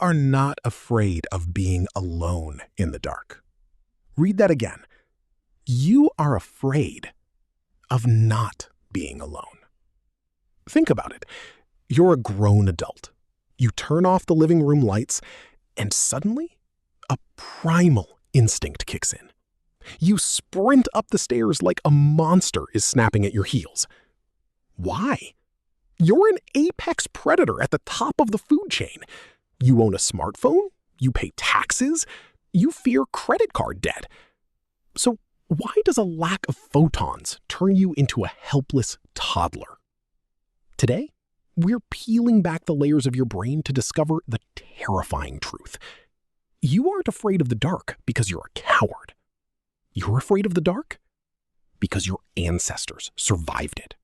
are not afraid of being alone in the dark. Read that again. You are afraid of not being alone. Think about it. You're a grown adult. You turn off the living room lights, and suddenly, a primal instinct kicks in. You sprint up the stairs like a monster is snapping at your heels. Why? You're an apex predator at the top of the food chain. You own a smartphone, you pay taxes, you fear credit card debt. So why does a lack of photons turn you into a helpless toddler? Today, we're peeling back the layers of your brain to discover the terrifying truth. You aren't afraid of the dark because you're a coward. You're afraid of the dark because your ancestors survived it.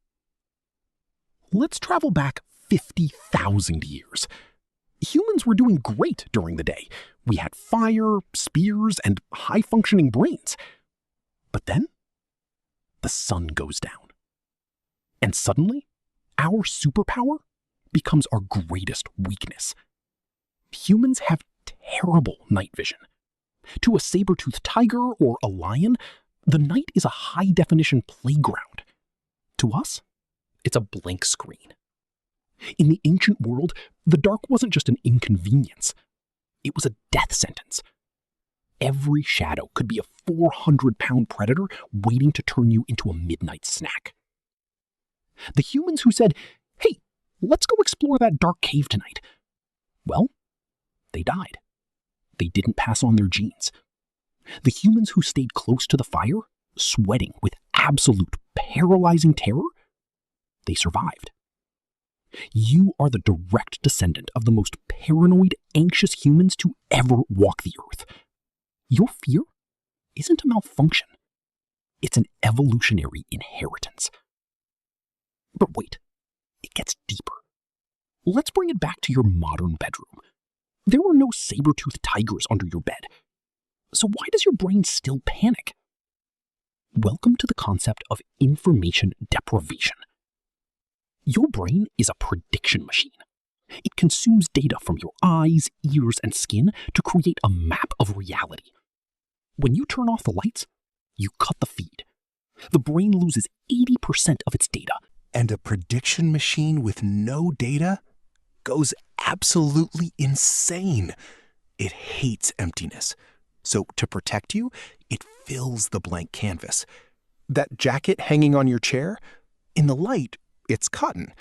Let's travel back 50,000 years. Humans were doing great during the day. We had fire, spears, and high-functioning brains. But then, the sun goes down. And suddenly, our superpower becomes our greatest weakness. Humans have terrible night vision. To a saber-toothed tiger or a lion, the night is a high-definition playground. To us, it's a blank screen. In the ancient world, the dark wasn't just an inconvenience. It was a death sentence. Every shadow could be a 400-pound predator waiting to turn you into a midnight snack. The humans who said, "Hey, let's go explore that dark cave tonight," well, they died. They didn't pass on their genes. The humans who stayed close to the fire, sweating with absolute paralyzing terror, they survived. You are the direct descendant of the most paranoid, anxious humans to ever walk the earth. Your fear isn't a malfunction. It's an evolutionary inheritance. But wait, it gets deeper. Let's bring it back to your modern bedroom. There were no saber-toothed tigers under your bed. So why does your brain still panic? Welcome to the concept of information deprivation. Your brain is a prediction machine. It consumes data from your eyes, ears, and skin to create a map of reality. When you turn off the lights, you cut the feed. The brain loses 80% of its data. And a prediction machine with no data goes absolutely insane. It hates emptiness. So to protect you, it fills the blank canvas. That jacket hanging on your chair, in the light, it's cotton.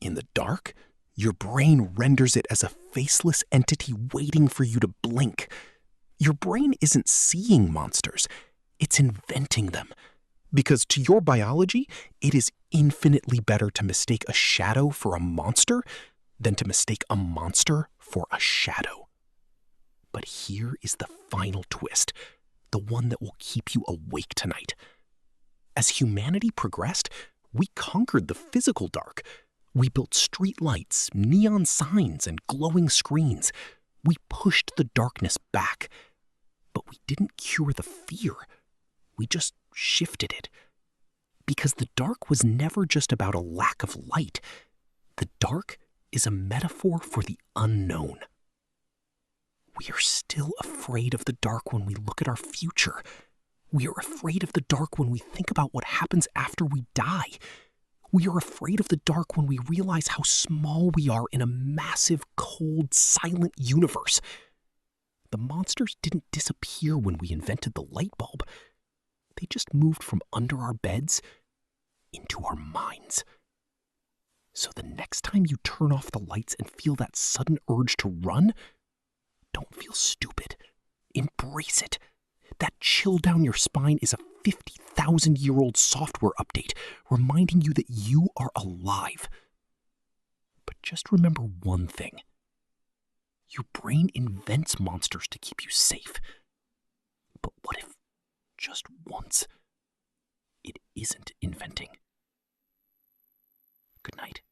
In the dark, your brain renders it as a faceless entity waiting for you to blink. Your brain isn't seeing monsters, it's inventing them. Because to your biology, it is infinitely better to mistake a shadow for a monster than to mistake a monster for a shadow. But here is the final twist, the one that will keep you awake tonight. As humanity progressed, we conquered the physical dark. We built street lights, neon signs, and glowing screens. We pushed the darkness back. But we didn't cure the fear. We just shifted it. Because the dark was never just about a lack of light. The dark is a metaphor for the unknown. We are still afraid of the dark when we look at our future. We are afraid of the dark when we think about what happens after we die. We are afraid of the dark when we realize how small we are in a massive, cold, silent universe. The monsters didn't disappear when we invented the light bulb. They just moved from under our beds into our minds. So the next time you turn off the lights and feel that sudden urge to run, don't feel stupid. Embrace it. That chill down your spine is a 50,000-year-old software update reminding you that you are alive. But just remember one thing. Your brain invents monsters to keep you safe. But what if, just once, it isn't inventing? Good night.